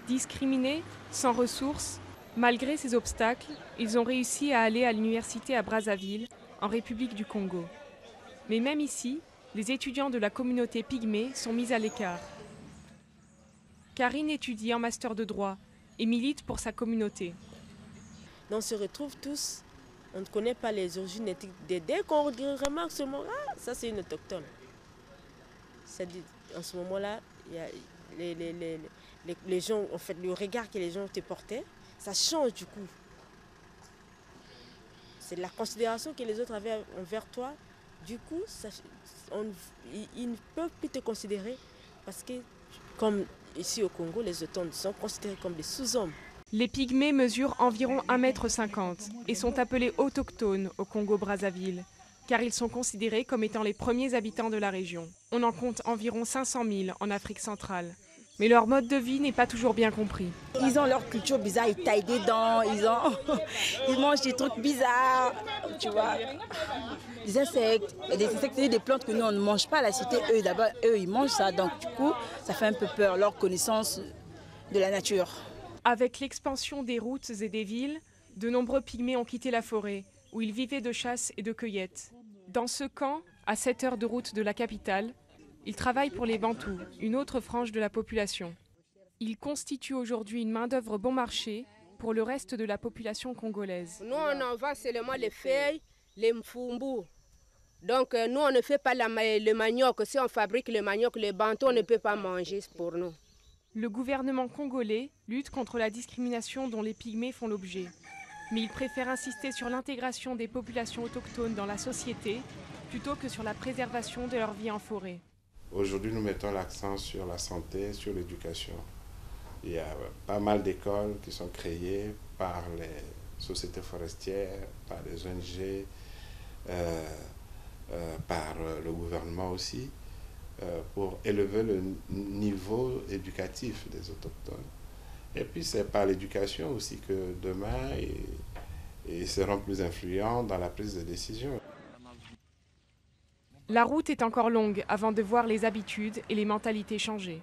Discriminés, sans ressources, malgré ces obstacles, ils ont réussi à aller à l'université à Brazzaville, en République du Congo. Mais même ici, les étudiants de la communauté pygmée sont mis à l'écart. Karine étudie en master de droit et milite pour sa communauté. On se retrouve tous, on ne connaît pas les origines ethniques. Dès qu'on remarque seulement, ah, ça c'est une autochtone. En ce moment-là, il y a les gens, en fait, le regard que les gens te portaient, ça change du coup. C'est la considération que les autres avaient envers toi. Du coup, ils ne peuvent plus te considérer parce que, comme ici au Congo, les autochtones sont considérés comme des sous-hommes. Les pygmées mesurent environ 1,50 m et sont appelés autochtones au Congo-Brazzaville, car ils sont considérés comme étant les premiers habitants de la région. On en compte environ 500 000 en Afrique centrale. Mais leur mode de vie n'est pas toujours bien compris. Ils ont leur culture bizarre, ils taillent des dents, ils mangent des trucs bizarres, tu vois. Des insectes et des plantes que nous on ne mange pas à la cité. Eux ils mangent ça, donc du coup ça fait un peu peur, leur connaissance de la nature. Avec l'expansion des routes et des villes, de nombreux pygmées ont quitté la forêt, où ils vivaient de chasse et de cueillette. Dans ce camp, à 7 heures de route de la capitale, ils travaillent pour les Bantous, une autre frange de la population. Ils constituent aujourd'hui une main-d'œuvre bon marché pour le reste de la population congolaise. Nous, on en vend seulement les feuilles, les mfumbu. Donc, nous, on ne fait pas le manioc. Si on fabrique le manioc, les Bantous, on ne peut pas manger pour nous. Le gouvernement congolais lutte contre la discrimination dont les pygmées font l'objet. Mais il préfère insister sur l'intégration des populations autochtones dans la société plutôt que sur la préservation de leur vie en forêt. Aujourd'hui, nous mettons l'accent sur la santé, sur l'éducation. Il y a pas mal d'écoles qui sont créées par les sociétés forestières, par les ONG, par le gouvernement aussi, pour élever le niveau éducatif des autochtones. Et puis c'est par l'éducation aussi que demain, ils seront plus influents dans la prise de décision. La route est encore longue avant de voir les habitudes et les mentalités changer.